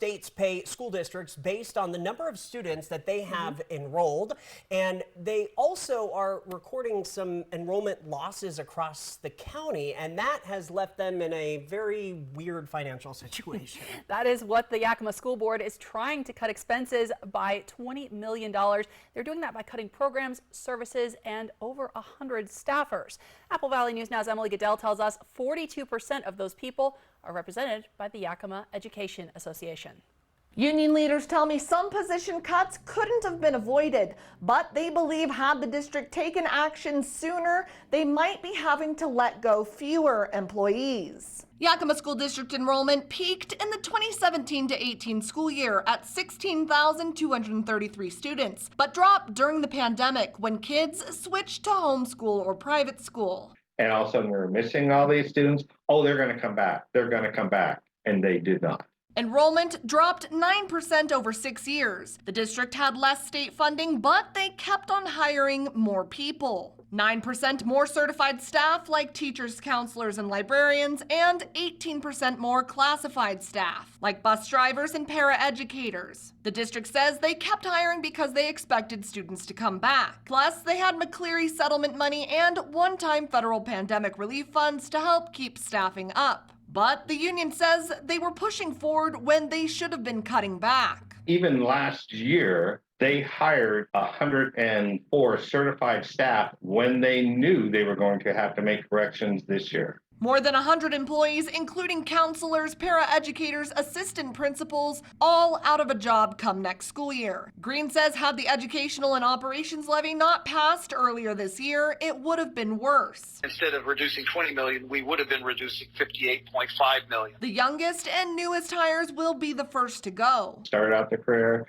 States pay school districts based on the number of students that they have enrolled, and they also are recording some enrollment losses across the county, and that has left them in a very weird financial situation. That is what the Yakima School Board is trying to cut expenses by $20 million. They're doing that by cutting programs, services, and over 100 staffers. Apple Valley News Now's Emily Goodell tells us 42% of those people are represented by the Yakima Education Association. Union leaders tell me some position cuts couldn't have been avoided, but they believe had the district taken action sooner, they might be having to let go fewer employees. Yakima School District enrollment peaked in the 2017 to 18 school year at 16,233 students, but dropped during the pandemic when kids switched to homeschool or private school. And all of a sudden we're missing all these students. Oh, they're going to come back. They're going to come back. And they did not. Enrollment dropped 9% over 6 years. The district had less state funding, but they kept on hiring more people. 9% more certified staff like teachers, counselors, and librarians, and 18% more classified staff like bus drivers and paraeducators. The district says they kept hiring because they expected students to come back. Plus, they had McCleary settlement money and one-time federal pandemic relief funds to help keep staffing up. But the union says they were pushing forward when they should have been cutting back. Even last year, they hired 104 certified staff when they knew they were going to have to make corrections this year. More than 100 employees, including counselors, paraeducators, assistant principals, all out of a job come next school year. Green says had the educational and operations levy not passed earlier this year, it would have been worse. Instead of reducing 20 million, we would have been reducing 58.5 million. The youngest and newest hires will be the first to go. Started out their career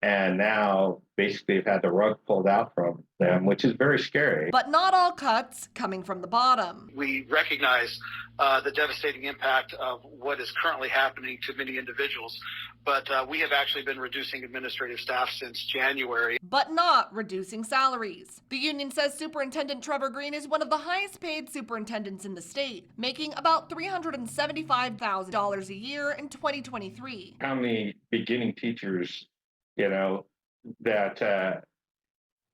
and now basically have had the rug pulled out from them, which is very scary. But not all cuts coming from the bottom. We recognize the devastating impact of what is currently happening to many individuals, but we have actually been reducing administrative staff since January. But not reducing salaries. The union says Superintendent Trevor Green is one of the highest paid superintendents in the state, making about $375,000 a year in 2023. How many beginning teachers, that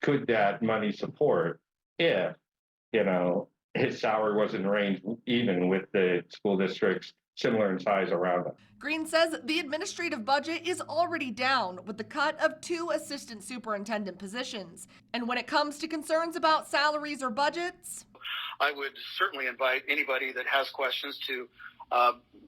could that money support if, his salary was in range even with the school districts similar in size around them? Green says the administrative budget is already down with the cut of 2 assistant superintendent positions. And when it comes to concerns about salaries or budgets, I would certainly invite anybody that has questions to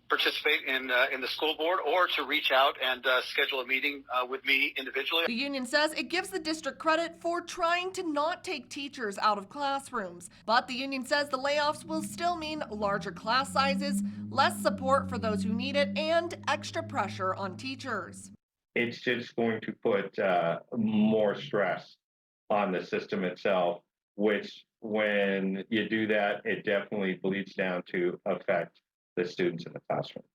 participate in the school board or to reach out and schedule a meeting with me individually. The union says it gives the district credit for trying to not take teachers out of classrooms. But the union says the layoffs will still mean larger class sizes, less support for those who need it, and extra pressure on teachers. It's just going to put more stress on the system itself, which when you do that, it definitely bleeds down to affect the students in the classroom.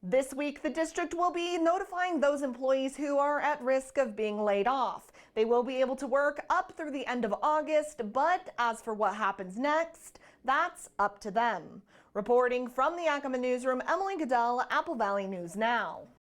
This week, the district will be notifying those employees who are at risk of being laid off. They will be able to work up through the end of August, but as for what happens next, that's up to them. Reporting from the Yakima newsroom, Emily Goodell, Apple Valley News Now.